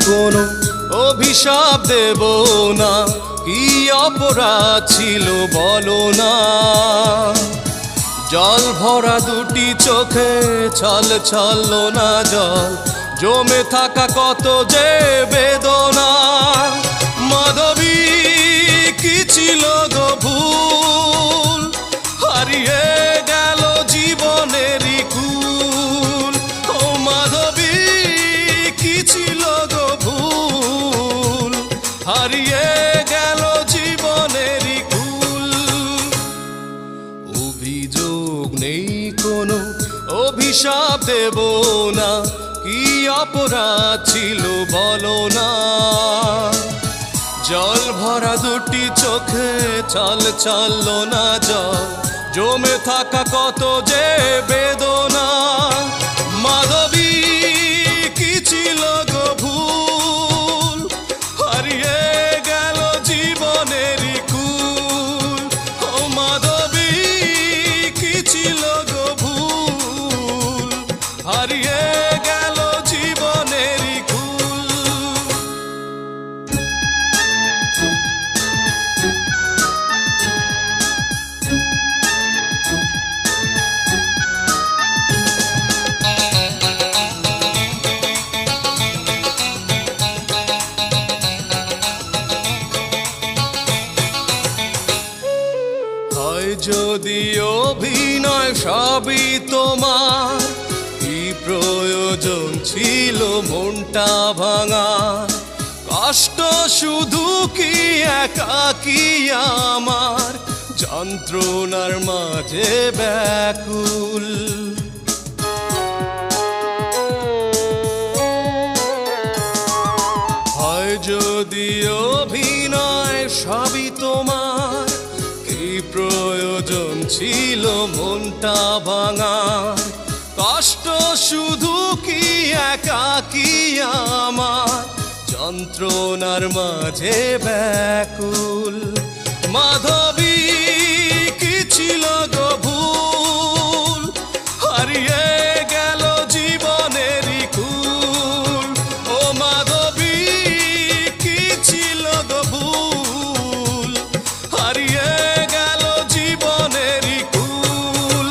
কোনো অভিশাপ দেব না, কি অপরাধ ছিল বলো না। জল ভরা দুটি চোখে ছল ছললো না জল, জমে থাকা কত যে বেদনা। মাধবী কি ছিল গো ভুল, হারিয়ে গেল জীবনেরই কুল। ও মাধবী কি ছিল গো ভুল, হারিয়ে গেল জীবনেরই কুল। অভিযোগ নেই কোনো অভিশাপ দেব না, কি অপরাধ ছিল বলো না। জল ভরা দুটি চোখে ছল ছললো না জল, জমে থাকা কত যে বেদনা। মাধবী কি ছিল গো ভুল, হারিয়ে গেল জীবনেরই কুল। ও মাধবী কি ছিল গো ভুল, হারিয়ে গেল জীবনেরই কুল। হয় যদি অভিনয় সবই তোমার, কি প্রয়োজন ছিল মনটা ভাঙা। কষ্ট শুধু কি একাকী আমার, যন্ত্রণার মাঝে ব্যাকুল। হয় যদি অভিনয় সবই তোমার, কি প্রয়োজন ছিল মনটা ভাঙা। কষ্ট শুধু কি একাকী আমার, যন্ত্রণার মাঝে ব্যাকুল। মাধবী কি ছিল গো ভুল, হারিয়ে গেল জীবনেরই কুল। ও মাধবী কি ছিল গো ভুল, হারিয়ে গেল জীবনেরই কুল।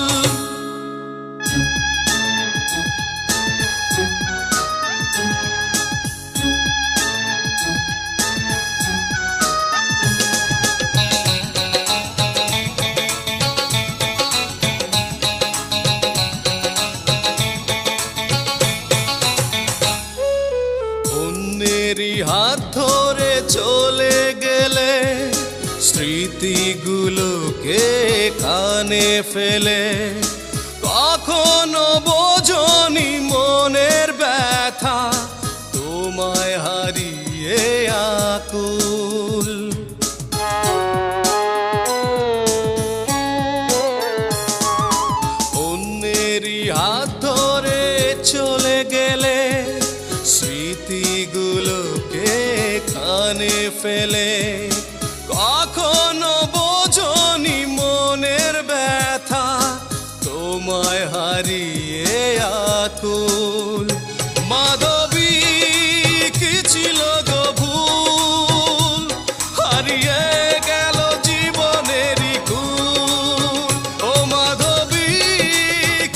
অন্যেরই হাত ধরে চলে গেলে, স্মৃতিগুলোকে কানে ফেলে। কখনো বোঝনি মনের ব্যথা, তোমায় হারিয়ে আকুল। অন্যেরই হাত ধরে চলে গেলে, স্মৃতিগুলোকে কানে ফেলে। কখনো বোঝনি মনের ব্যথা, তোমায় হারিয়ে আকুল। মাধবী কি ছিল গো ভুল, হারিয়ে গেল জীবনেরই কুল। ও মাধবী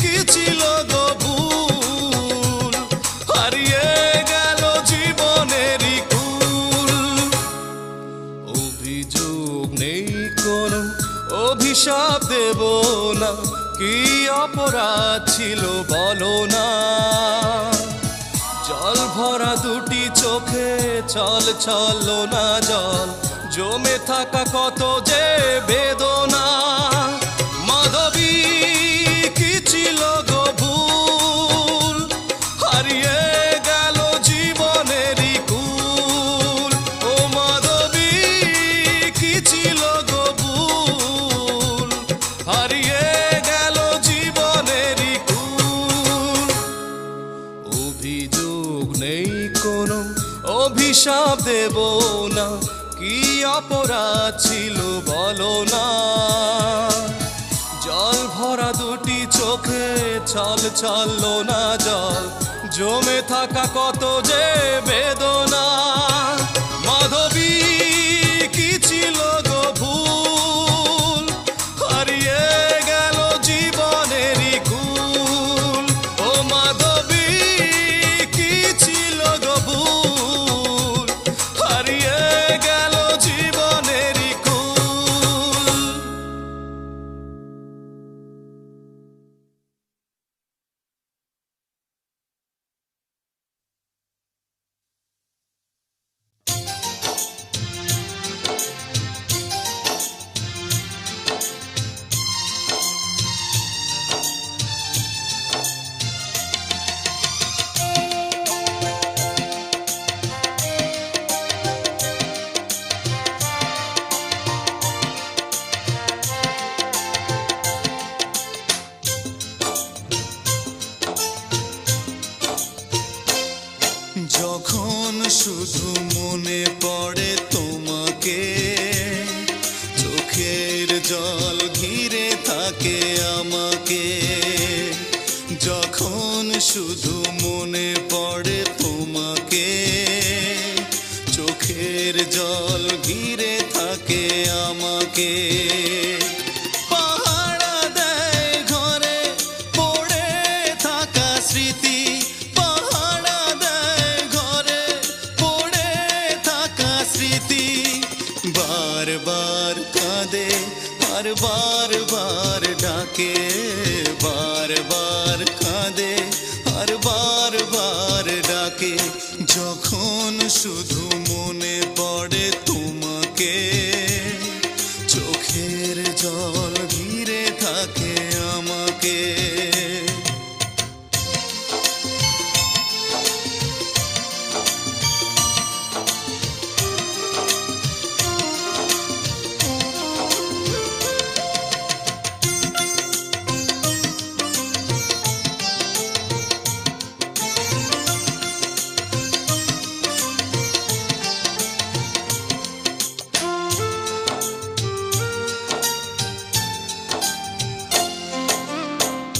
কি ছিল গো ভুল, হারিয়ে গেল জীবনেরই কুল। অভিযোগ নেই কোনো অভিশাপ দেব না, কি অপরাধ ছিল বলো না। জল ভরা দুটি চোখে ছল ছললো না জল, জমে থাকা কত যে বেদনা। মাধবী কি ছিল গো ভুল, হারিয়ে গেল জীবনেরই কুল। ও মাধবী কি ছিল গো ভুল, হারিয়ে গেল জীবনেরই কুল। অভিযোগ নেই কোনো অভিশাপ দেব না, কি অপরাধ ছিল বলো না। জল ভরা দুটি চোখে ছল ছললো না জল, জমে থাকা কত যে বেদনা। মাধবী কি ছিল গো ভুল, হারিয়ে গেল জীবনেরই কুল। ও মাধবী কি ছিল গো ভুল, হারিয়ে গেল জীবনেরই কুল। যখন শুধু মনে পড়ে তোমাকে, চোখের জল ঘিরে থাকে আমাকে। যখন শুধু মনে পড়ে তোমাকে, চোখের জল ঘিরে থাকে আমাকে। পাহারা দেয় ঘরে পড়ে থাকা স্মৃতি, বারবার কাঁদে আর বারবার ডাকে। বারবার কাঁদে আর বারবার ডাকে। যখন শুধু মনে পড়ে তোমাকে, চোখের জল ঘিরে থাকে আমাকে।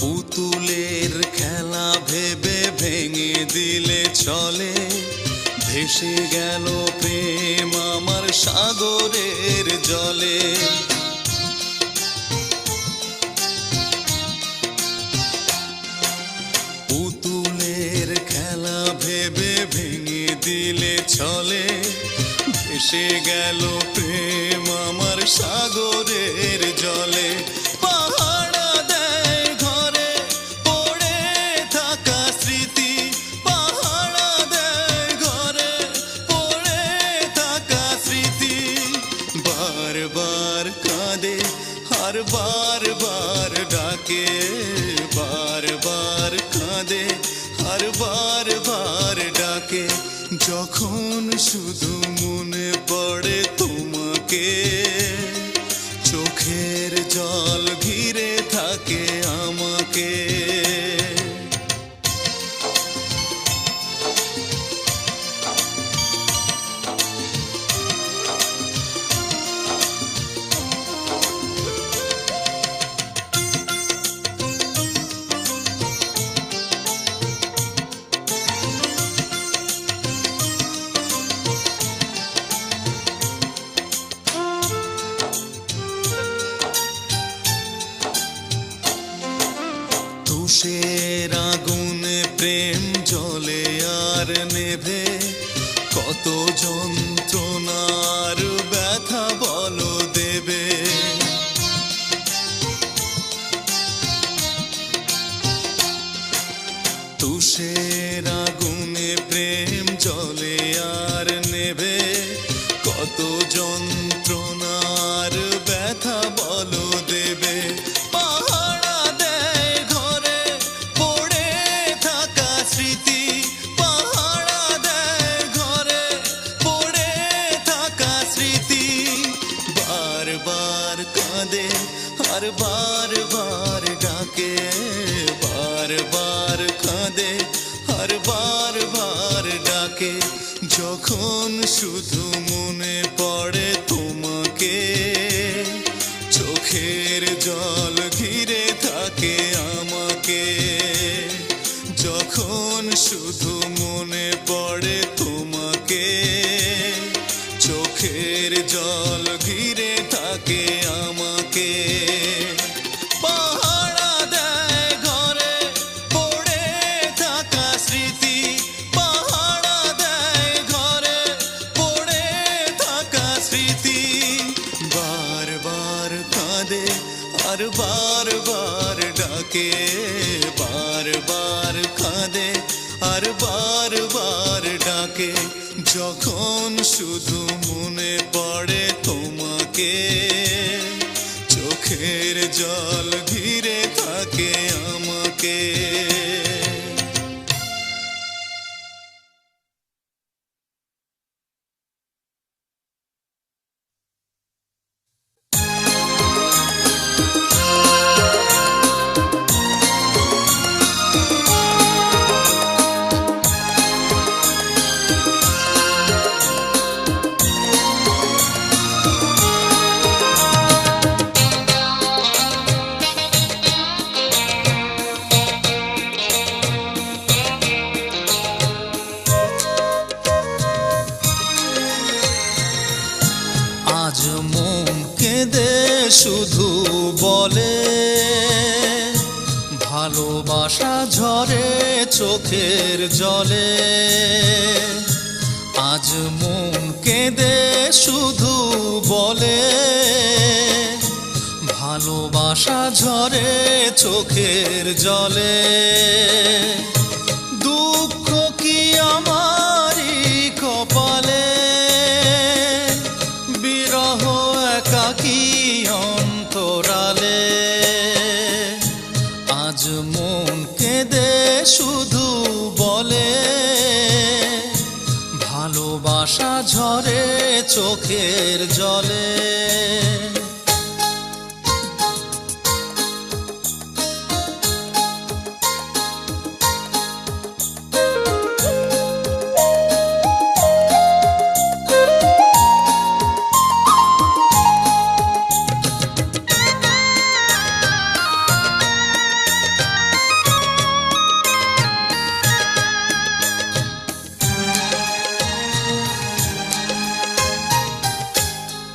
পুতুলের খেলা ভেবে ভেঙে দিলে চলে, ভেসে গেল প্রেম আমার সাগরের জলে। পুতুলের খেলা ভেবে ভেঙে দিলে চলে, ভেসে গেল প্রেম আমার সাগরের জলে। পাহারা দেয় ঘরে পড়ে থাকা স্মৃতি, পাহারা দেয় ঘরে পড়ে থাকা স্মৃতি। বারবার কাঁদে আর বারবার ডাকে। বারবার কাঁদে আর বারবার ডাকে। যখন শুধু মনে পড়ে তোমাকে, চোখের জল ঘিরে থাকে আমাকে। তুষের আগুনে প্রেম জ্বলে আর নেভে, কত যন্ত্রণার ব্যথা বলো দেবে। তুষের আগুনে প্রেম জ্বলে আর নেভে, কত যন্ত্রণার ব্যথা বলো দেবে। পাহারা দেয় ঘরে পড়ে থাকা স্মৃতি, পাহারা দেয় ঘরে পড়ে থাকা স্মৃতি। বারবার কাঁদে আর বারবার ডাকে। বারবার কাঁদে আর বারবার ডাকে। যখন শুধু মনে পড়ে তোমাকে, চোখের জল ঘিরে থাকে আমাকে। যখন শুধু থাকে আমাকে। পাহারা দেয় ঘরে পড়ে থাকা স্মৃতি, পাহারা দেয় ঘরে পড়ে থাকা স্মৃতি। বারবার কাঁদে আর বারবার ডাকে, বারবার কাঁদে আর বারবার ডাকে। যখন শুধু মনে পড়ে তোমাকে, চোখের জল ঘিরে থাকে আমাকে। আজ মন কেঁদে শুধু বলে, ভালোবাসা ঝরে চোখের জলে। আজ মন কেঁদে শুধু বলে, ভালোবাসা ঝরে চোখের জলে। দুঃখ কি আমারই কপালে, বিরহ একাকী অন্তরালে। আজ মন কেঁদে শুধু বলে, ভালোবাসা ঝরে চোখের জলে।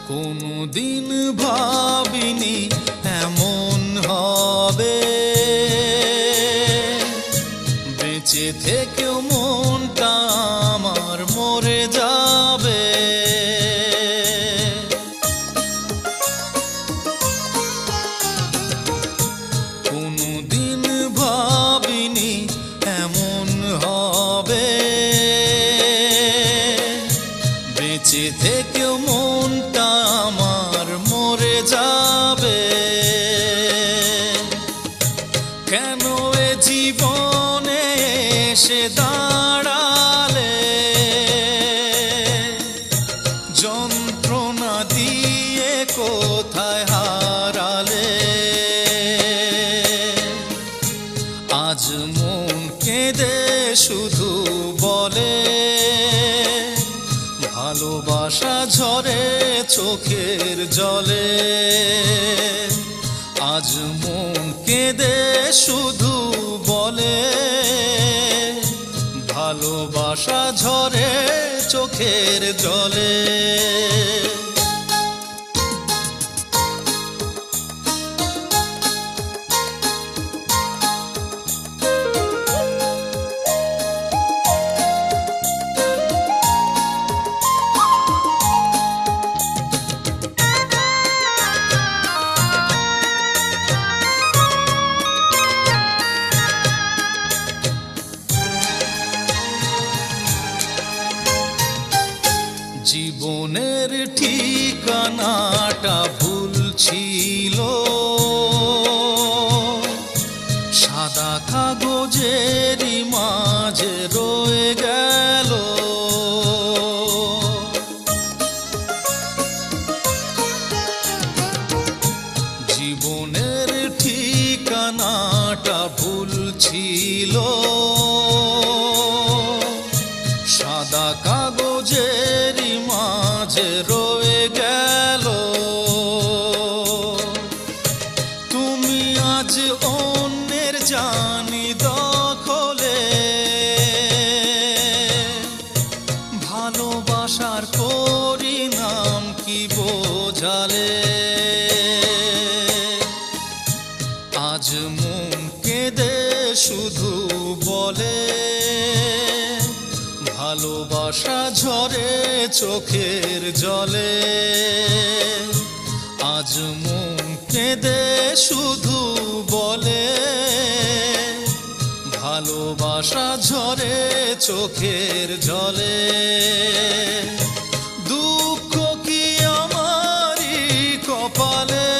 কোনদিন ভাবিনি এমন হবে, বেঁচে থেকেও মনটা আমার মরে যাবে। কোনদিন ভাবিনি এমন হবে, বেঁচে থেকেও মনটা আমার মরে যাবে। কেন এ জীবনে এসে দাঁড়ালে, যন্ত্রণা দিয়ে কোথায় হারালে। আজ মন কেঁদে শুধু বলে, ভালোবাসা ঝরে চোখের জলে। আজ মন কেঁদে শুধু বলে, ভালোবাসা ঝরে চোখের জলে। জীবনের ঠিকানাটা ভুল ছিল, সাদা কাগজেরই মাঝে রয়ে গেল। জীবনের ঠিকানাটা ভুল ছিল, সাদা কাগজেরই মাঝে রয়ে গেল। আজ মন কেঁদে শুধু বলে, ভালোবাসা ঝরে চোখের জলে। আজ মন কেঁদে শুধু বলে, ভালোবাসা ঝরে চোখের জলে। দুঃখ কি আমারই কপালে,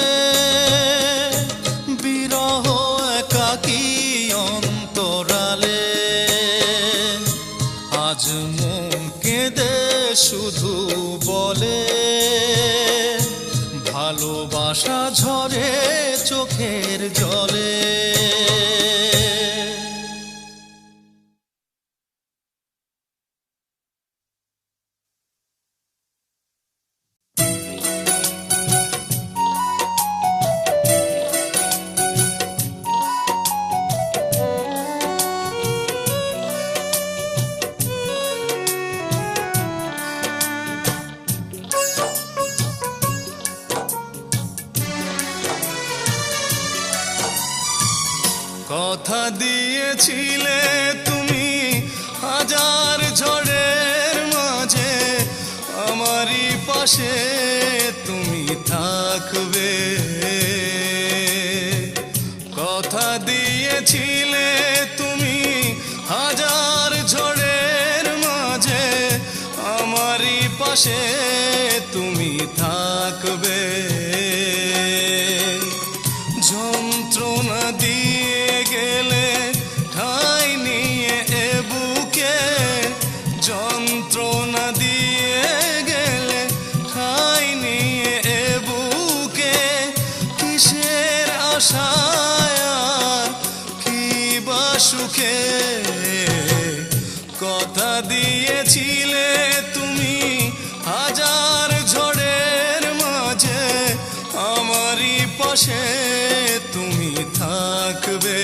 বিরহ একাকী অন্তরালে। আজ মন কেঁদে শুধু বলে, ভালোবাসা ঝরে চোখের জলে। কথা দিয়েছিলে তুমি হাজার ঝড়ের মাঝে, আমারই পাশে তুমি থাকবে। কথা দিয়েছিলে তুমি হাজার ঝড়ের মাঝে, আমারই পাশে তুমি থাকবে। যন্ত্রণা দিয়ে গেলে ঠাঁই নিয়ে এ বুকে, যন্ত্রণা দিয়ে গেলে ঠাঁই নিয়ে এ বুকে। কিসের আশায় আর কি বা সুখে, কথা দিয়েছিলে তুমি হাজার ঝড়ের মাঝে, আমারই পাশে তুমি থাকবে।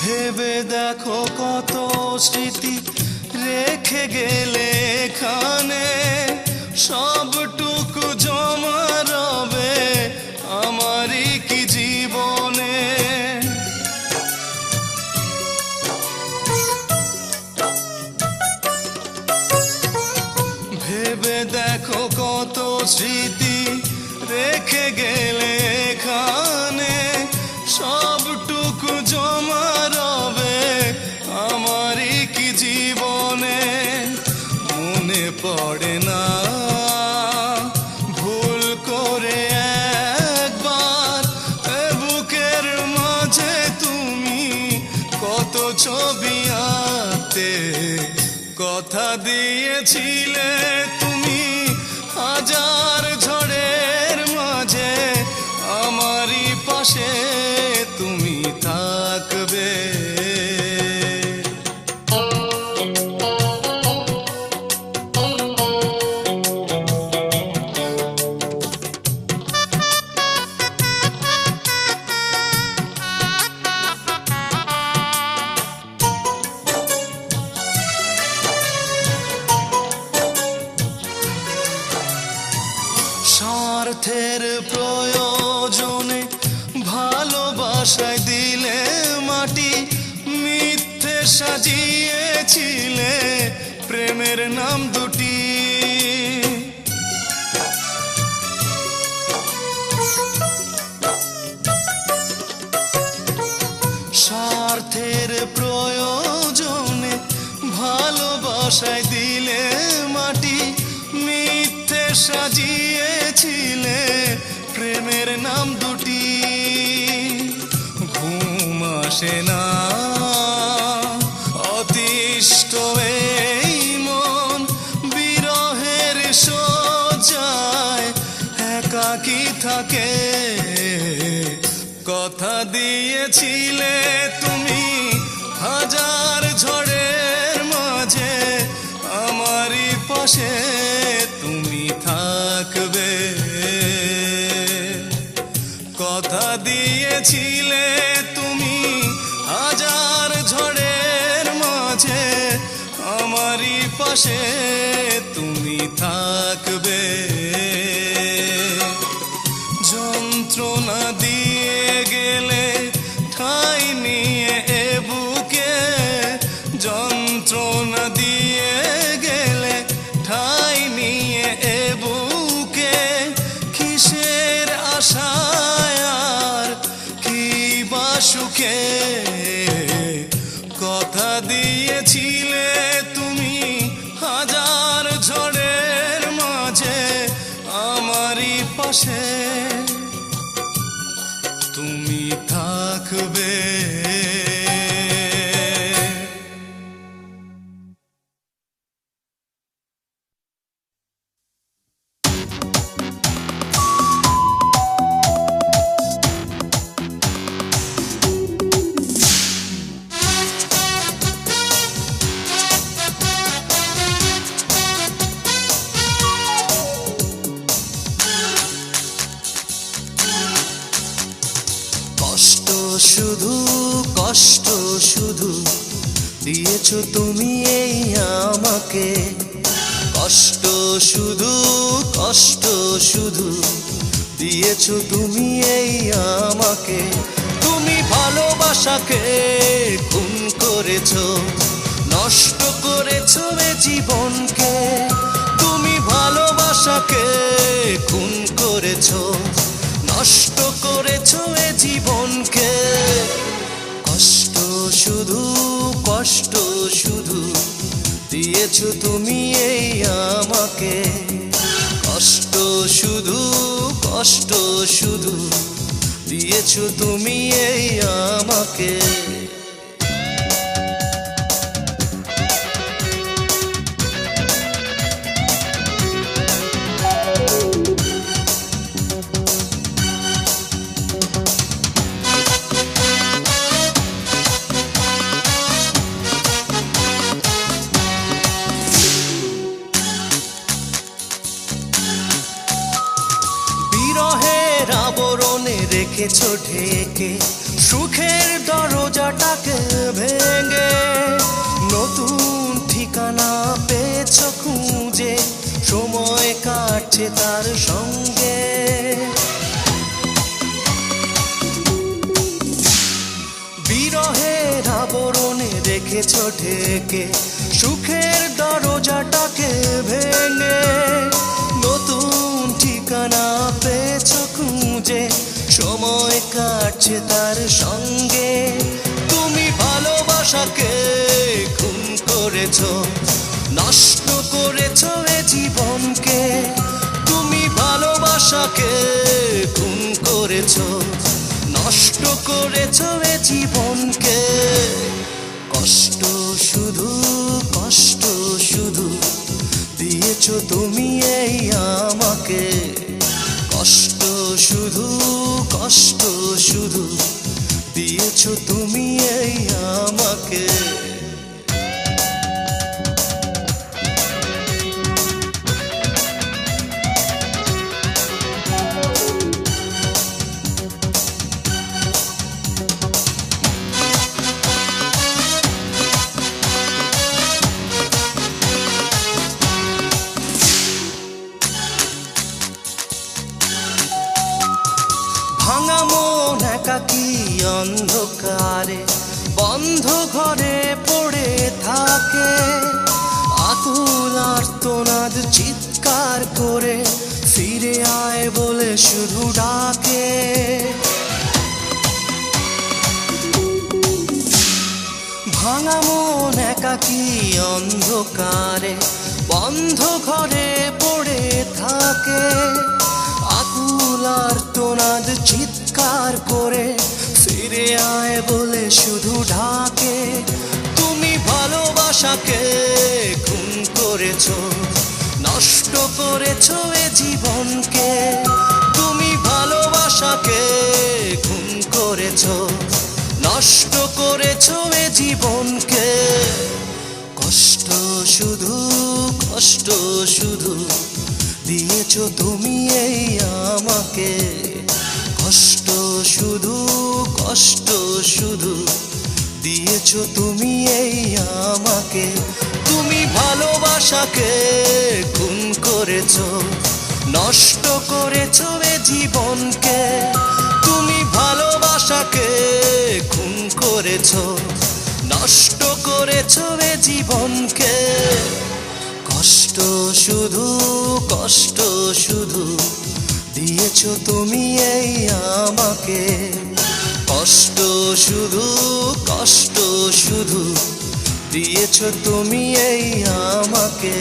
ভেবে দেখো কত স্মৃতি রেখে গেলে এখানে, সবটুকু জমা রবে আমারই কি জীবনে। ভেবে দেখো কত স্মৃতি রেখে গেলে এখানে, সবটুকু জমা রবে আমারই কি জীবনে। মনে পড়ে না ভুল করে একবার এ বুকের মাঝে তুমি কত ছবি আঁকতে। কথা দিয়েছিলে তুমি হাজার ঝড়ের মাঝে, আমারই পাশে তুমি থাকবে। স্বার্থের প্রয়োজনে ভালোবাসায় দিলে মাটি, মিথ্যে সাজিয়েছিলে প্রেমের নাম দুটি। স্বার্থের প্রয়োজনে ভালোবাসায় দিলে মাটি, মিথ্যে সাজিয়েছিলে প্রেমের নাম দুটি। ঘুম আসে না অতিষ্ঠ এই মন, বিরহের শয্যায় একাকী থাকে। কথা দিয়েছিলে তুমি হাজার ঝড়ের মাঝে, আমারই পাশে তুমি থাকবে। কথা দিয়েছিলে তুমি হাজার ঝড়ের মাঝে আমারই পাশে তুমি থাকবে। যন্ত্রণা দিয়ে গেলে ঠাঁই নিয়ে এ বুকে, যন্ত্রণা দিয়ে গেলে ঠাঁই নিয়ে এ বুকে, কিসের আশায় আর কি বা সুখে। কথা দিয়েছিলে তুমি হাজার ঝড়ের মাঝে আমারই পাশে তুমি থাকবে। কষ্ট শুধু দিয়েছো তুমি এই আমাকে, কষ্ট শুধু দিয়েছো তুমি এই আমাকে। তুমি ভালোবাসাকে খুন করেছো, নষ্ট করেছো এ জীবনকে। তুমি ভালোবাসাকে খুন করেছো, নষ্ট করেছো এ জীবনকে। কষ্ট শুধু দিয়েছো তুমি এই আমাকে, কষ্ট শুধু দিয়েছো তুমি এই আমাকে। বিরহের আবরণে রেখেছো ঢেকে সুখের দরজাটাকে ভেঙে, নতুন ঠিকানা পেয়েছো খুঁজে, সময় কাটছে তার সঙ্গে। বিরহের আবরণে রেখেছো ঢেকে সুখের দরজাটাকে ভেঙে, নতুন ঠিকানা পেয়েছো খুঁজে, সময় কাটছে তার সঙ্গে। তুমি ভালোবাসাকে খুন করেছো, নষ্ট করেছো এ জীবনকে। তুমি ভালোবাসাকে খুন করেছো, নষ্ট করেছো এ জীবনকে। কষ্ট শুধু দিয়েছো তুমি এই আমাকে, কষ্ট শুধু দিয়েছো তুমি এই আমাকে। ভাঙা মন একাকী অন্ধকারে বন্ধ ঘরে পড়ে থাকে, আকুল আর্তনাদ চিৎকার করে ফিরে আয় বলে শুধু ডাকে। ভাঙা মন একাকী অন্ধকারে বন্ধ ঘরে পড়ে থাকে, আকুল আর্তনাদ চিৎকার করে ফিরে আয় বলে শুধু ডাকে। তুমি ভালোবাসাকে খুন করেছো, নষ্ট করেছো এ জীবনকে। তুমি ভালোবাসাকে খুন করেছো, নষ্ট করেছো এ জীবনকে। কষ্ট শুধু কষ্ট শুধু দিয়েছো তুমি এই আমাকে, কষ্ট শুধু, কষ্ট শুধু দিয়েছো তুমি এই আমাকে। তুমি ভালোবাসাকে খুন করেছো, নষ্ট করেছো এ জীবনকে। তুমি ভালোবাসাকে খুন করেছো, নষ্ট করেছো এ জীবনকে। কষ্ট শুধু, কষ্ট শুধু দিয়েছো তুমি এই আমাকে, কষ্ট শুধু, কষ্ট শুধু দিয়েছো তুমি এই আমাকে।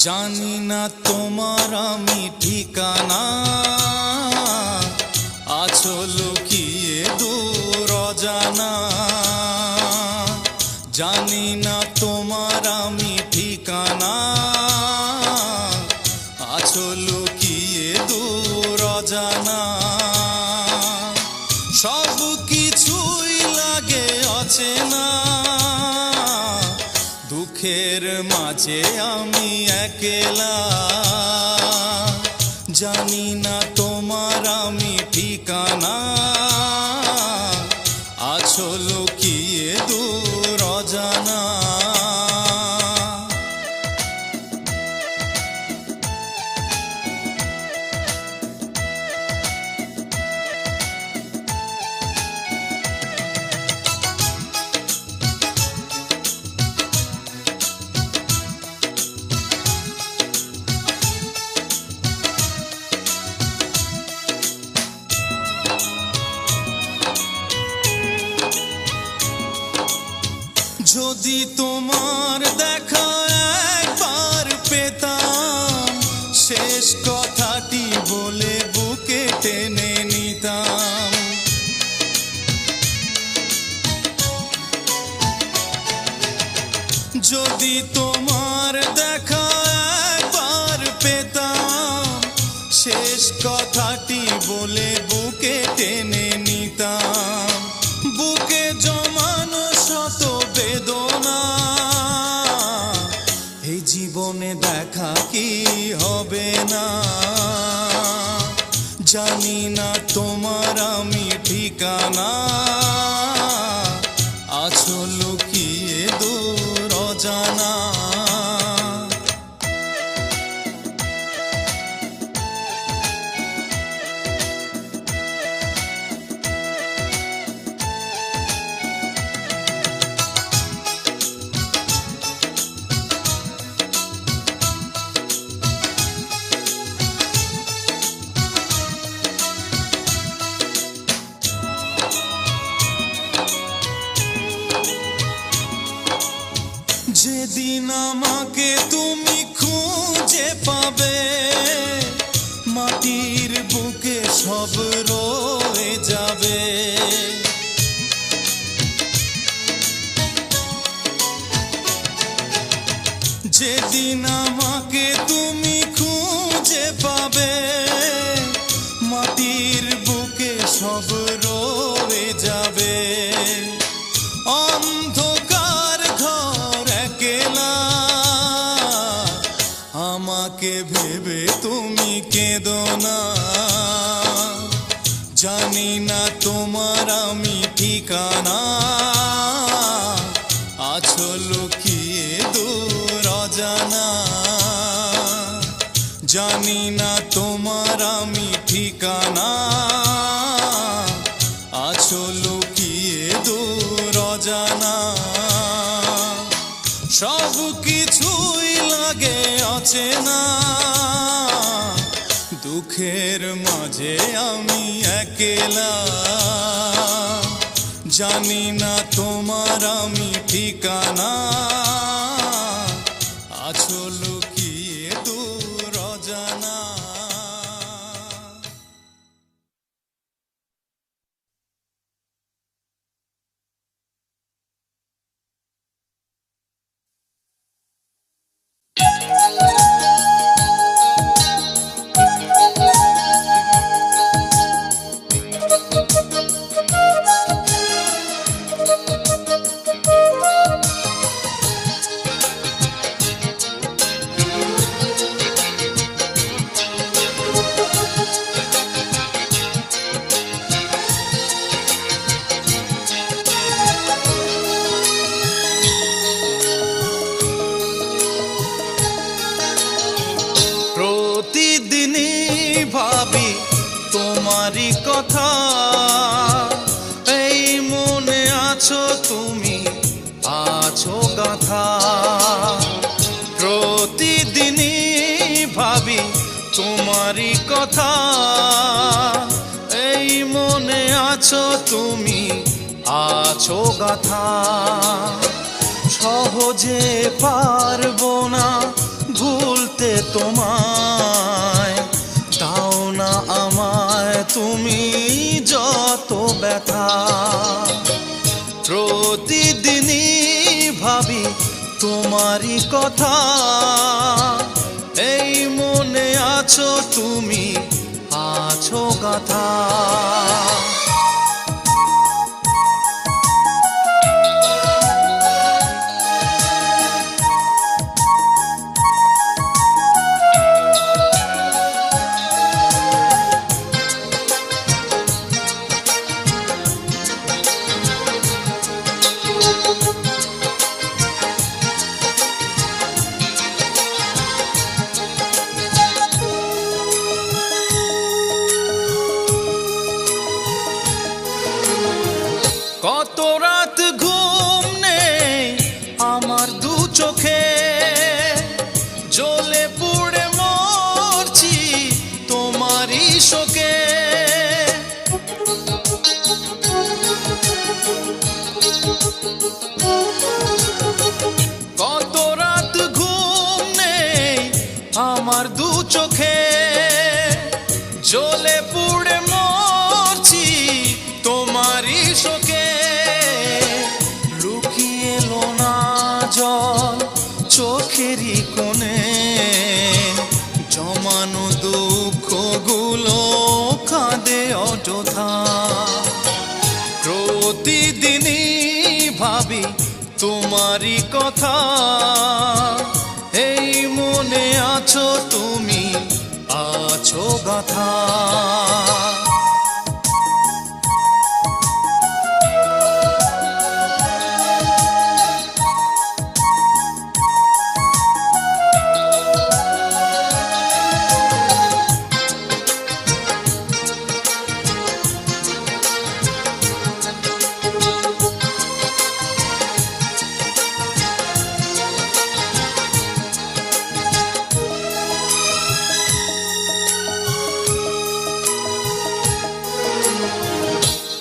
জানি না তোমার আমি ঠিকানা, আছো লুকিয়ে দূর অজানা। জানি না তোমার আমি ঠিকানা, আছো লুকিয়ে দূর অজানা। সব কিছুই লাগে অচেনা, দুঃখের মাঝে আমি একলা। জানি না তোমার আমি ঠিকানা, আছো লুকিয়ে দূর অজানা। যদি তোমার দেখা একবার পেতাম, শেষ কথাটি বলে বুকে টেনে নিতাম। যদি তোমার দেখা একবার পেতাম, শেষ কথাটি বলে বুকে টেনে নিতাম। বুকে জমানো শত বেদনা, এই জীবনে দেখা কি হবে না। জানি না তোমার আমি ঠিকানা, আছো লুকিয়ে দূর অজানা। যেদিন আমাকে তুমি খুঁজে পাবে, মাটির বুকে সব রয়ে যাবে। যেদিন আমাকে তুমি খুঁজে পাবে, মাটির বুকে সব রয়ে যাবে। অন্ধকার ঘর একলা, আমাকে ভেবে তুমি কেঁদো না। জানি না তোমার আমি ঠিকানা, আছো লুকিয়ে দূর অজানা। জানি না তোমার আমি ঠিকানা, আছো লুকিয়ে দূর অজানা। সব কিছুই লাগে অচেনা, দুঃখের মাঝে আমি একলা। জানি না তোমার আমি ঠিকানা, আছো লুকিয়ে দূর অজানা। প্রতিদিনই ভাবি তোমারই কথা, এই মনে আছো তুমি, আছো গাথা। প্রতিদিনই ভাবি তোমারই কথা, এই মনে আছো তুমি, আছো গাথা। সহজে পারবো না ভুলতে তোমায়, দাও না আমায় তুমি যত ব্যথা। প্রতিদিনই ভাবি তোমারই কথা, এই মনে আছো তুমি, আছো গাথা। কত রাত ঘুম নেই আমার দু চোখে, জ্বলে পুড়ে মরছি তোমারই শোকে। কত রাত ঘুম নেই আমার দু চোখে, জ্বলে পুড়ে মরছি তোমারই শোকে। লুকিয়ে এলো না জল চোখেরই কোণে, জমানো দুঃখগুলো কাঁদে অযথা। প্রতিদিনই ভাবি তোমারই কথা, এই মনে আছো তুমি, আছো গাথা।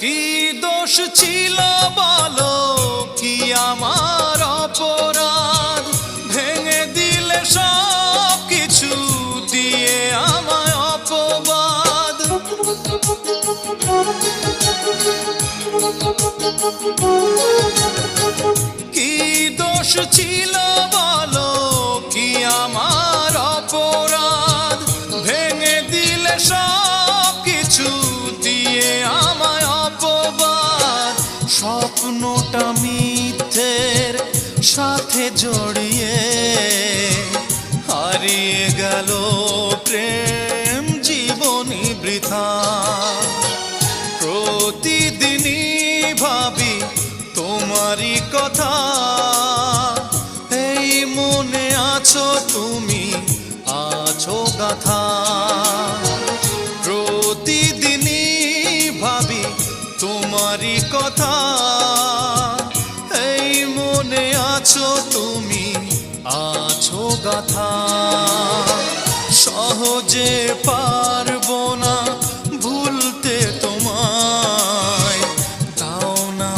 কি দোষ ছিল বলো, কি আমার অপরাধ, ভেঙে দিলে সব কিছু দিয়ে আমায় অপবাদ। কি দোষ ছিল বলো, কি আমার অপরাধ, ভেঙে দিলে সব কিছু দিয়ে আমায় অপবাদ। স্বপ্নটা মিথ্যের সাথে জড়িয়ে হারিয়ে গেল প্রেম জীবনী বৃথা। প্রতিদিনই ভাবি তোমারই কথা, এই মনে আছো তুমি, আছো গাথা। প্রতিদিনই ভাবি তোমারই কথা, এই মনে আছো তুমি, আছো গাথা। সহজে পারবো না ভুলতে তোমায়, দাও না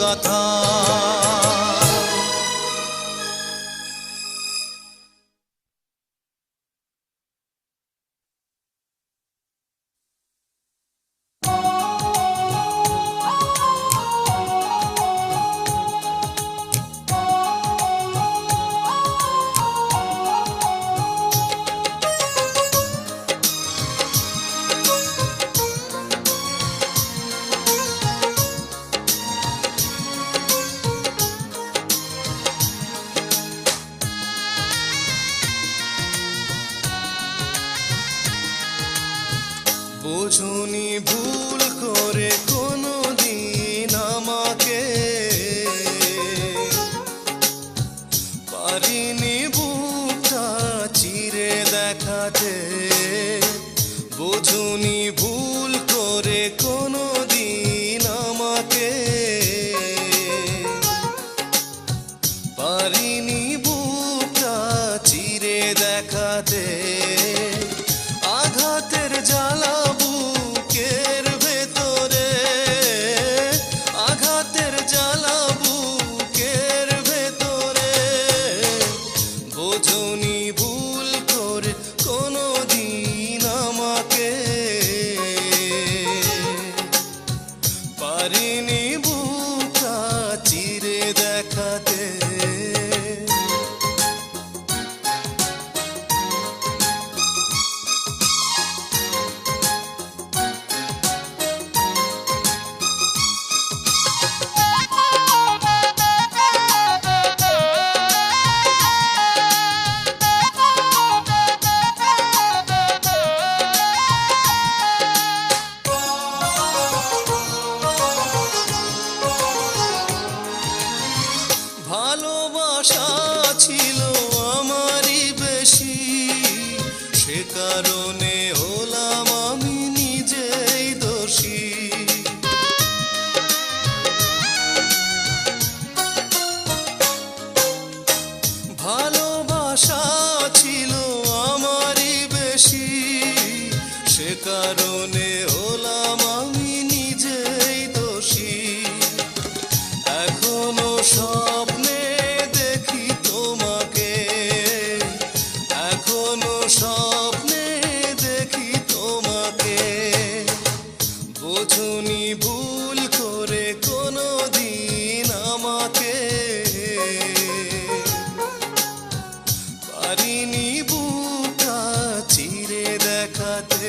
গাথা। বোঝনি ভুল করে কোনো দিন আমাকে, পারিনি বুকটা চিরে দেখাতে। বোঝনি ভুল করে কোনো দিন আমাকে, পারিনি বুকটা চিরে দেখাতে। আঘাতের জ্বালা বুকের ভেতরে, আঘাতের জ্বালা বুকের ভেতরে। বোঝনি ভুল করে কোনো দিন আমাকে, পারিনি বুকটা চিরে দেখাতে। ভালোবাসা ছিল আমারই বেশি, সে কারণে হলাম আমি নিজেই দোষী। ভালোবাসা ছিল আমারই বেশি, সে কারণে হলাম আমি নিজেই দোষী। এখনো স্বপ্নে দেখি তোমাকে, এখনো স্বপ্নে দেখি তোমাকে। বোঝনি ভুল করে কোনো দিন আমাকে, পারিনি বুকটা চিরে দেখাতে।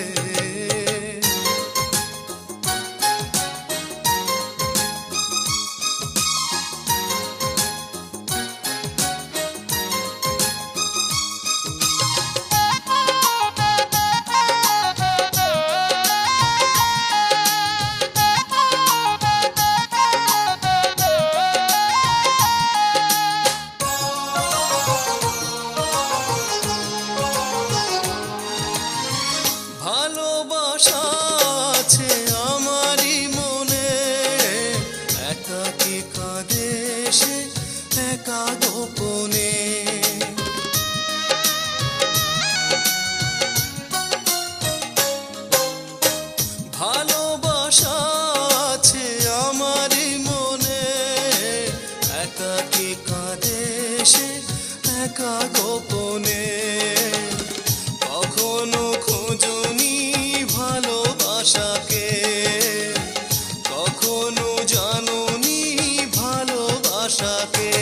ভালোবাসা আছে আমারই মনে, একাকী কাঁদে সে একা গোপনে। ভালোবাসা আছে আমারই মনে, একাকী কাঁদে সে একা গোপনে। কখনো খোঁজনি ভালোবাসাকে, কখনো জানোনি ভালোবাসাকে।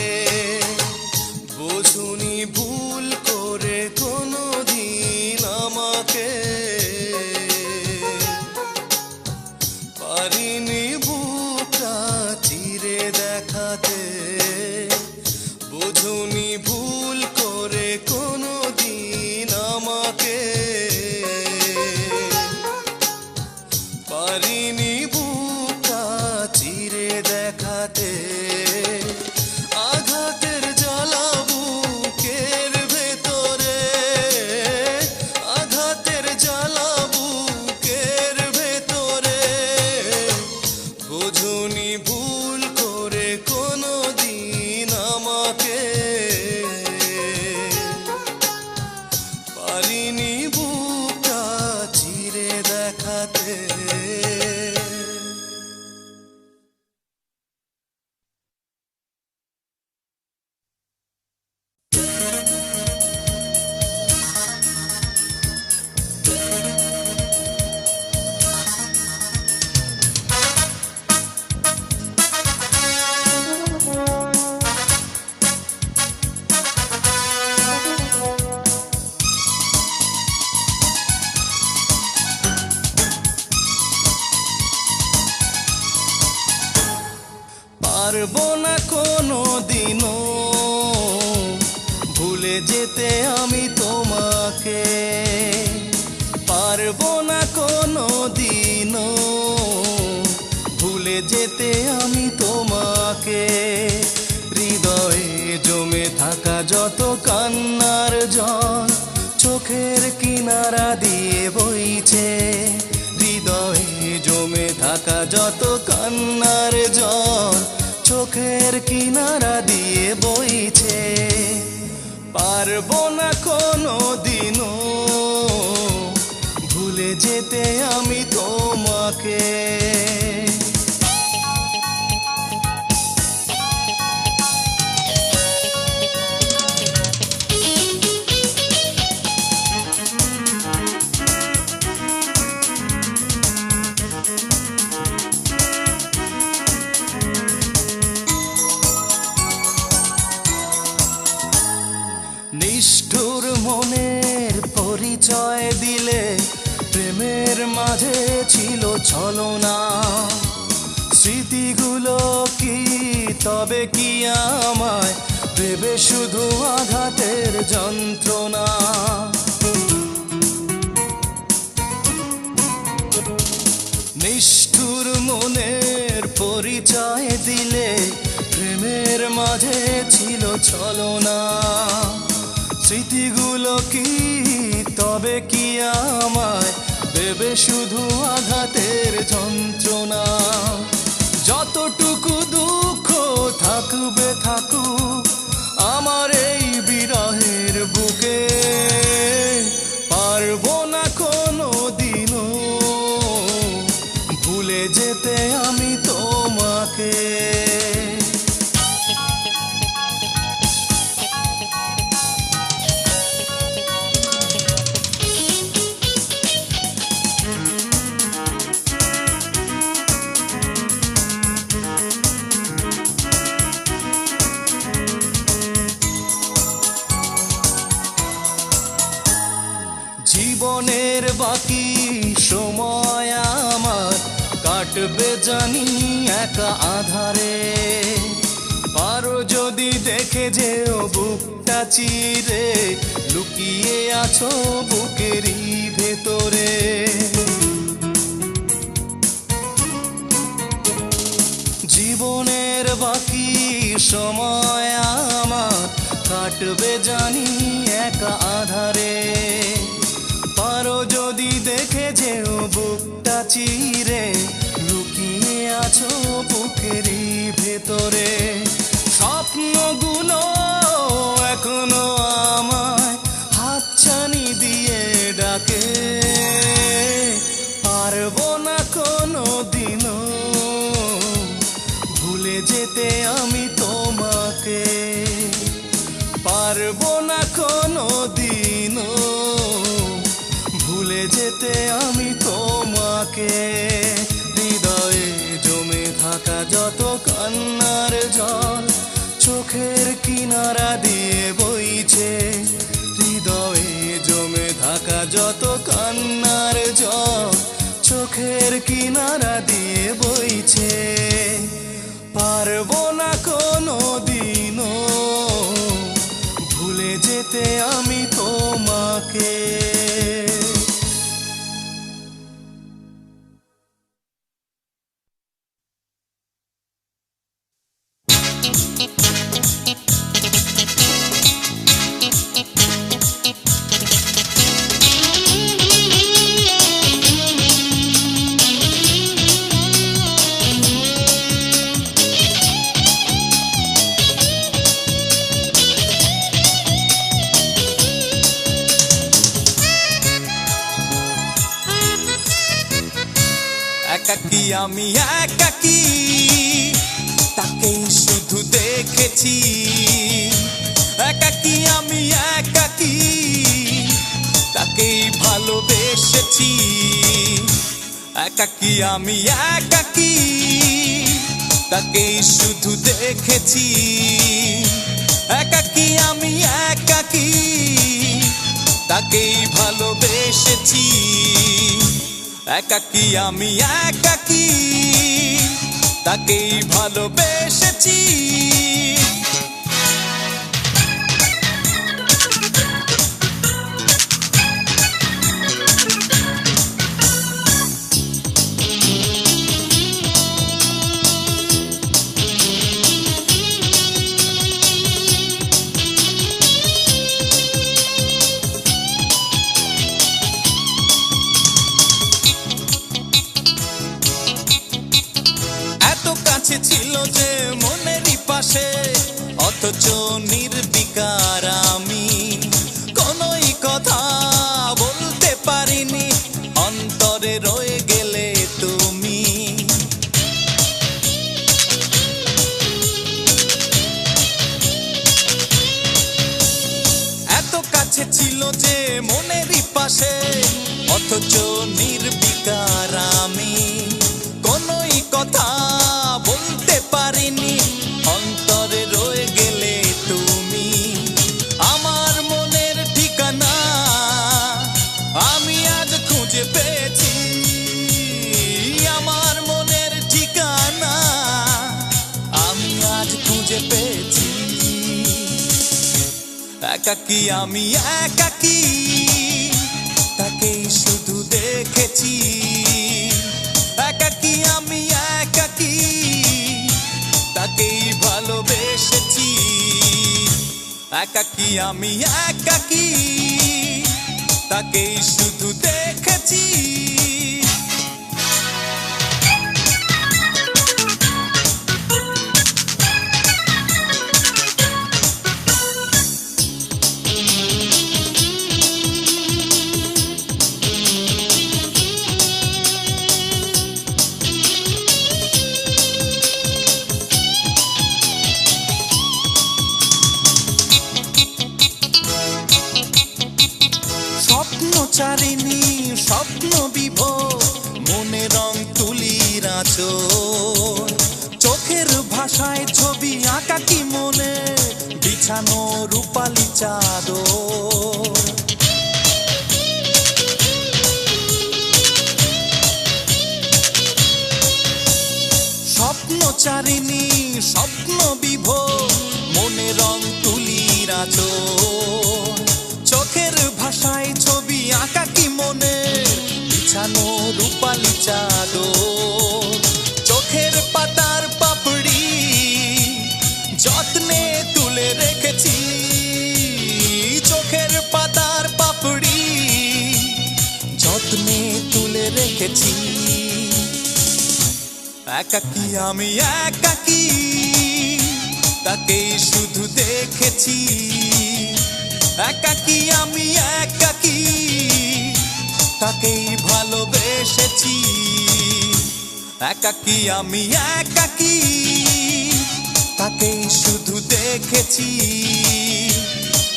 বোঝনি ভুল করে কোনো দিন আমাকে, পারিনি বুকটা চিরে দেখাতে। বোঝনি ভুল করে কোনো দিন আমাকে, পারিনি বুকটা চিরে দেখাতে। আঘাতের জ্বালা বুকের ভেতরে, আঘাতের জ্বালা বুকের ভেতরে। বোঝনি ভুল করে কোনো দিন আমাকে, পারিনি বুকটা চিরে দেখাতে। পারবো না কোনো দিনও ভুলে যেতে আমি তোমাকে, পারবো না কোনো দিনও ভুলে যেতে আমি তোমাকে। হৃদয়ে জমে থাকা যত কান্নার জল চোখের কিনারা দিয়ে বইছে, হৃদয়ে জমে থাকা যত কান্নার জল চোখের কিনারা দিয়ে বইছে। পারবো না কোনো দিনও ভুলে যেতে আমি তোমাকে। নিষ্ঠুর মনের পরিচয় দিলে প্রেমের মাঝে ছিল ছলনা, স্মৃতিগুলো কি তবে কি আমায় দেবে শুধু আঘাতের যন্ত্রণা। নিষ্ঠুর মনের পরিচয় দিলে প্রেমের মাঝে ছিল ছলনা, স্মৃতিগুলো কি তবে কি আমায় দেবে শুধু আঘাতের যন্ত্রণা। যতটুকু দুঃখ থাকবে থাকুক আমার এই বিরহের বুকে, পারবো না কোনো দিনও ভুলে যেতে আমি তোমাকে। জীবনের বাকি সময় আমার কাটবে জানি একা আধারে, পারো যদি দেখে যেও বুকটা চিরে লুকিয়ে আছো বুকেরই ভেতরে। জীবনের বাকি সময় আমার কাটবে জানি একা আধারে, পারো যদি দেখে যেও বুকটা চিরে লুকিয়ে আছো বুকেরই ভেতরে। স্বপ্নগুলো এখনো আমায় হাতছানি দিয়ে ডাকে, পারবো না কোনো দিনও ভুলে যেতে আমি তোমাকে, পারবো না কোনো দিনও ভুলে যেতে আমি তোমাকে। হৃদয়ে জমে থাকা যত কান্নার জল চোখের কিনারা দিয়ে বইছে, হৃদয়ে জমে থাকা যত কান্নার জল চোখের কিনারা দিয়ে বইছে। পারবো না কোনো দিনও ভুলে যেতে আমি তোমাকে। একাকী আমি একাকী তাকেই শুধু দেখেছি, একাকী আমি একাকী তাকেই ভালোবেসেছি। একাকী আমি একাকী তাকেই শুধু দেখেছি, একাকী আমি একাকী তাকেই ভালোবেসেছি। একাকী আমি একাকী তাকেই ভালোবেসেছি। এত কাছে ছিল যে মনেরই পাশে, অথচ নির্বিকার আমি কোনোই কথা বলতে পারিনি, অন্তরে রয়ে গেলে তুমি। এত কাছে ছিল যে মনেরই পাশে, অথচ নির্বিকার আমি কোনোই কথা বলতে পারিনি, অন্তরে রয়ে গেলে তুমি। আমার মনের ঠিকানা আমি আজ খুঁজে পেয়েছি, আমার মনের ঠিকানা আমি আজ খুঁজে পেয়েছি। একাকী আমি একাকী, তাকেই শুধু দেখেছি। একাকী আমি একাকী, তাকেই ভালোবেসেছি। একাকী আমি একাকী, তাকেই শুধু দেখেছি। স্বপ্নচারিণী স্বপ্ন বিভোর, মনে রং তুলির আঁচড়, চোখের ভাষায় ছবি আঁকা কি মনে, বিছানো রূপালি চাদর। স্বপ্নচারিণী স্বপ্ন বিভোর, মনে রং তুলির আঁচড়, চোখের ভাষায় ছবি আঁকা কি মনে, বিছানো রূপালি চাদর। চোখের পাতার পাপড়ি যত্নে তুলে রেখেছি, চোখের পাতার পাপড়ি যত্নে তুলে রেখেছি। একাকী আমি একাকী, তাকেই শুধু দেখেছি। একাকী আমি একাকী, তাকেই ভালোবেসেছি। একাকী আমি একাকী, তাকেই শুধু দেখেছি।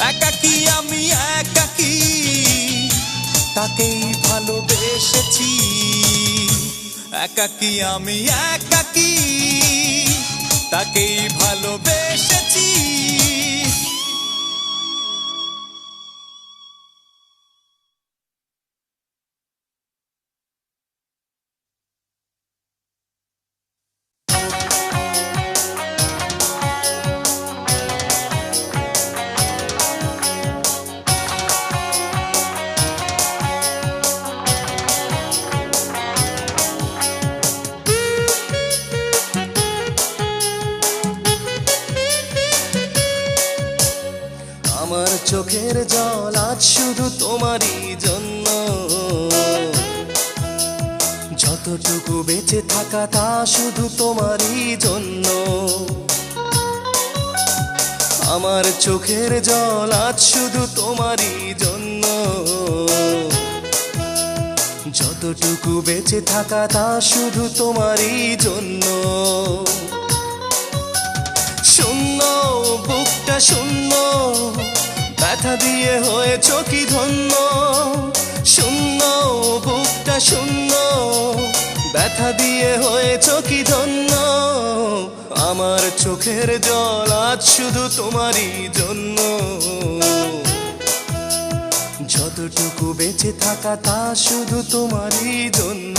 একাকী আমি একাকী, তাকেই ভালোবেসেছি। একাকী আমি একাকী, তাকেই ভালোবেসেছি। আমার চোখের জল আজ শুধু তোমারই জন্য, যতটুকু বেঁচে থাকা তা শুধু তোমারই জন্য। আমার চোখের জল আজ শুধু তোমারই জন্য, যতটুকু বেঁচে থাকা তা শুধু তোমারই জন্য। শূন্য বুকটা শূন্য, ব্যথা দিয়ে হয়েছ কি ধন্য। শূন্য বুকটা শূন্য, ব্যথা দিয়ে হয়েছ কি ধন্য। আমার চোখের জল আজ শুধু তোমারই জন্য, যতটুকু বেঁচে থাকা তা শুধু তোমারই জন্য।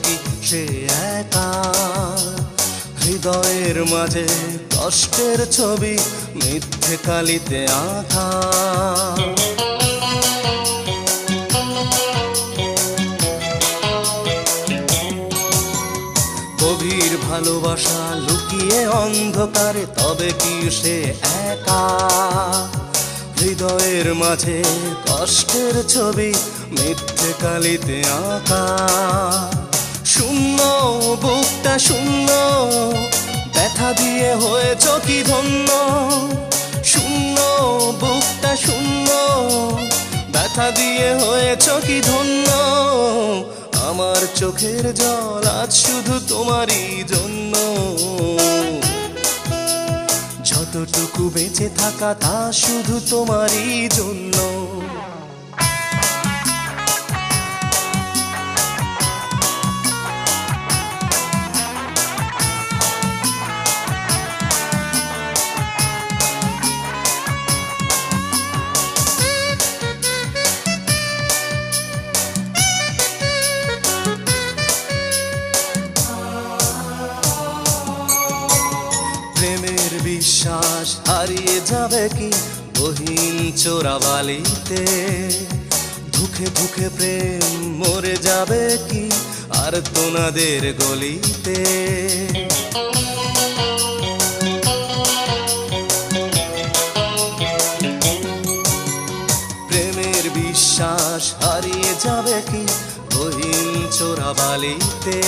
কি সে একা? হৃদয়ের মাঝে কষ্টের ছবি মিথ্যে কালিতে আঁকা। গভীর ভালোবাসা লুকিয়ে অন্ধকারে, তবে কি সে একা? হৃদয়ের মাঝে কষ্টের ছবি মিথ্যে কালিতে আঁকা। শূন্য বুকটা শূন্য, ব্যথা দিয়ে হয়েছ কি ধন্য? শূন্য বুকটা শূন্য, ব্যথা দিয়ে হয়েছ কি ধন্য? আমার চোখের জল আজ শুধু তোমারই জন্য। যতটুকু বেঁচে থাকা তা শুধু তোমারই জন্য। প্রেমের বিশ্বাস হারিয়ে যাবে কি গহীন চোরাবালিতে? ধুকে ধুকে প্রেম মরে যাবে কি আর তোনাদের গলিতে? প্রেমের বিশ্বাস হারিয়ে যাবে কি গহীন চোরাবালিতে?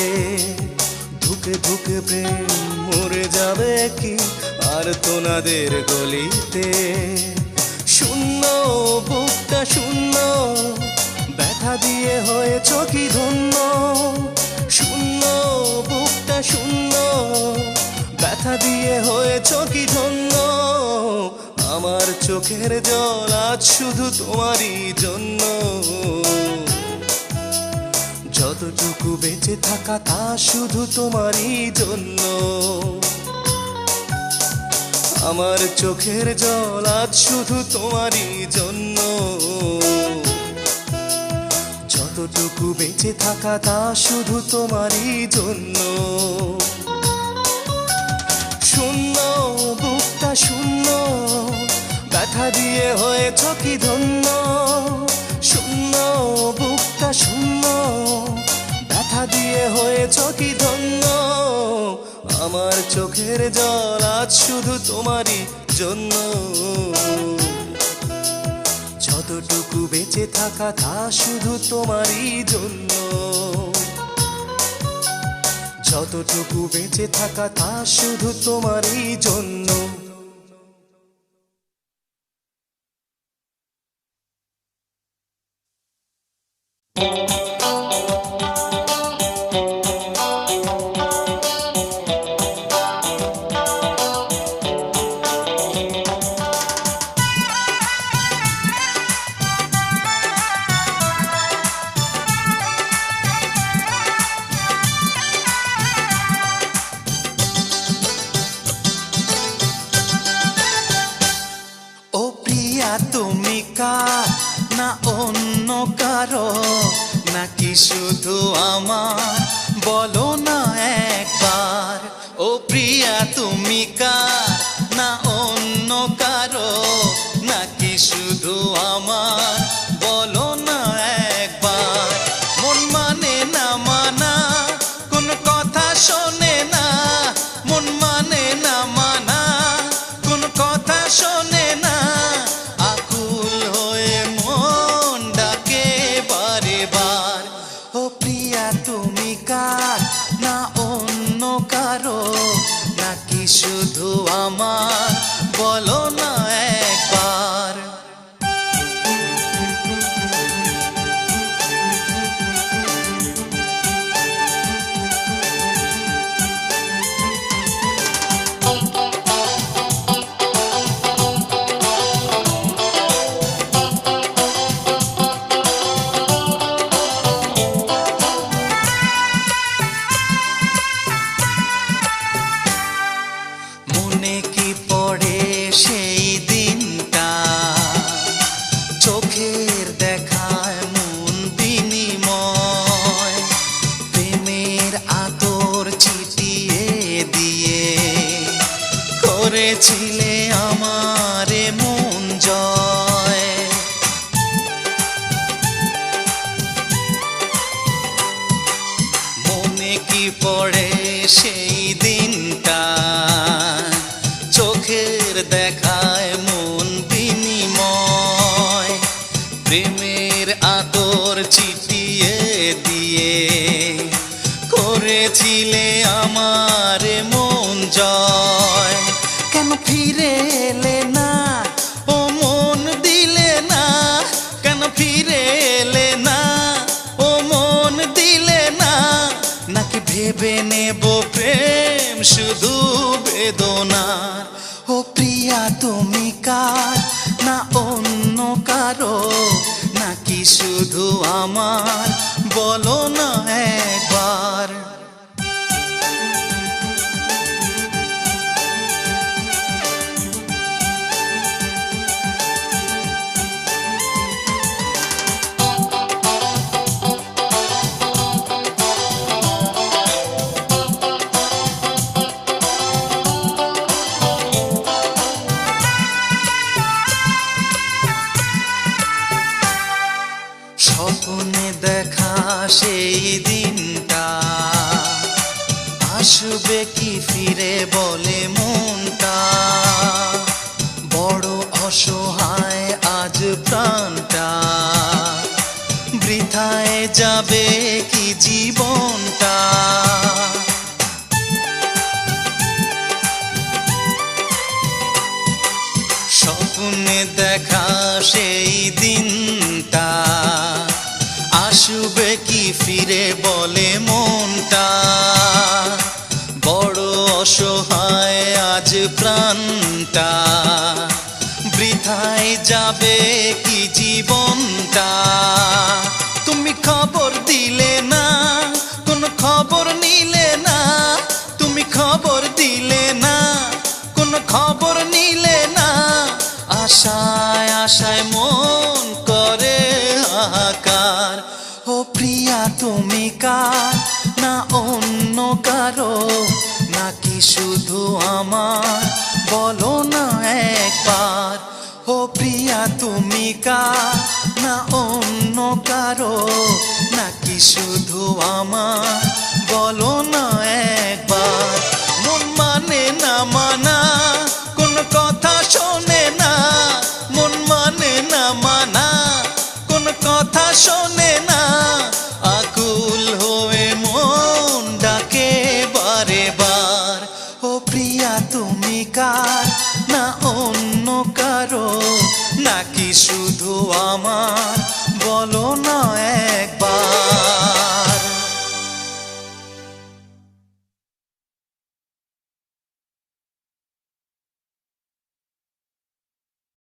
ধুকে ধুকে প্রেম মরে যাবে কি আর তোনাদের গলিতে? শূন্য বুকটা শূন্য, ব্যথা দিয়ে হয়েছ কি ধন্য? শূন্য বুকটা শূন্য, ব্যথা দিয়ে হয়েছ কি ধন্য? আমার চোখের জল আজ শুধু তোমারই জন্য। যতটুকু বেঁচে থাকা তা শুধু তোমারই জন্য। আমার চোখের জল আজ শুধু তোমারই জন্য। যতটুকু বেঁচে থাকা তা শুধু তোমারই জন্য। শূন্য বুকটা শূন্য, ব্যথা দিয়ে হয়েছ কি ধন্য? শূন্য বুকটা শূন্য, ব্যথা দিয়ে হয়েছ কি ধন্য? আমার চোখের জল আজ শুধু তোমারই জন্য। যতটুকু বেঁচে থাকা তা শুধু তোমারই জন্য। যতটুকু বেঁচে থাকা তা শুধু তোমারই জন্য। তুমি কার না অন্য কারো, নাকি শুধু আমার? বলো না একবার। ও প্রিয়া তুমি কার না অন্য কারো, নাকি শুধু আমার? বলো না একবার। মন মানে না মানা, কোন কথা শোনে না। মন মানে না মানা, কোন কথা শোনে না। আকুল হয়ে মন ডাকে বারে বার। ও প্রিয়া তুমি কার না অন্য কারো, নাকি শুধু আমার? করেছিলে আমারে মন জয়। মনে কি পড়ে সেই দিনটা, চোখের দেখায় মন বিনিময়, প্রেমের আদর চিঠিয়ে দিয়ে করেছিলে আমারে মন জয়। কেন ফিরে এলে না, ও মন দিলে না, কেন ফিরে এলে না, ও মন দিলে না, নাকি ভেবে নেব প্রেম শুধু বেদনার। ও প্রিয়া তুমি কার, না অন্য কারো, নাকি শুধু আমার, বলো না একবার। স্বপ্নে দেখা সেই দিনটা আসবে কি ফিরে বলে মনটা, বড় অসহায় আজ প্রাণটা, বৃথায় যাবে কি জীবনটা। স্বপ্নে দেখা সেই দিনটা আসবে কি ফিরে বলে মনটা, বড় অসহায় আজ প্রাণটা, বৃথায় যাবে কি জীবনটা। তুমি খবর দিলে না, কোনো খবর নিলে না, তুমি খবর দিলে না, কোনো খবর নিলে না, আশায় আশায় মন করে হাহাকার। ও প্রিয়া তুমি কার, না অন্য কারো, নাকি শুধু আমার, বলো না একবার। ও প্রিয়া তুমি কার, না অন্য কারো, নাকি শুধু আমার, বলো না একবার। মন মানে না মানা, কোন কথা শোনে না, মন মানে না মানা, কোন কথা শোনে না, আকুল হয়ে মন ডাকে বারে বার। ও প্রিয়া তুমি কার, না অন্য কারো, নাকি শুধু আমার, বলো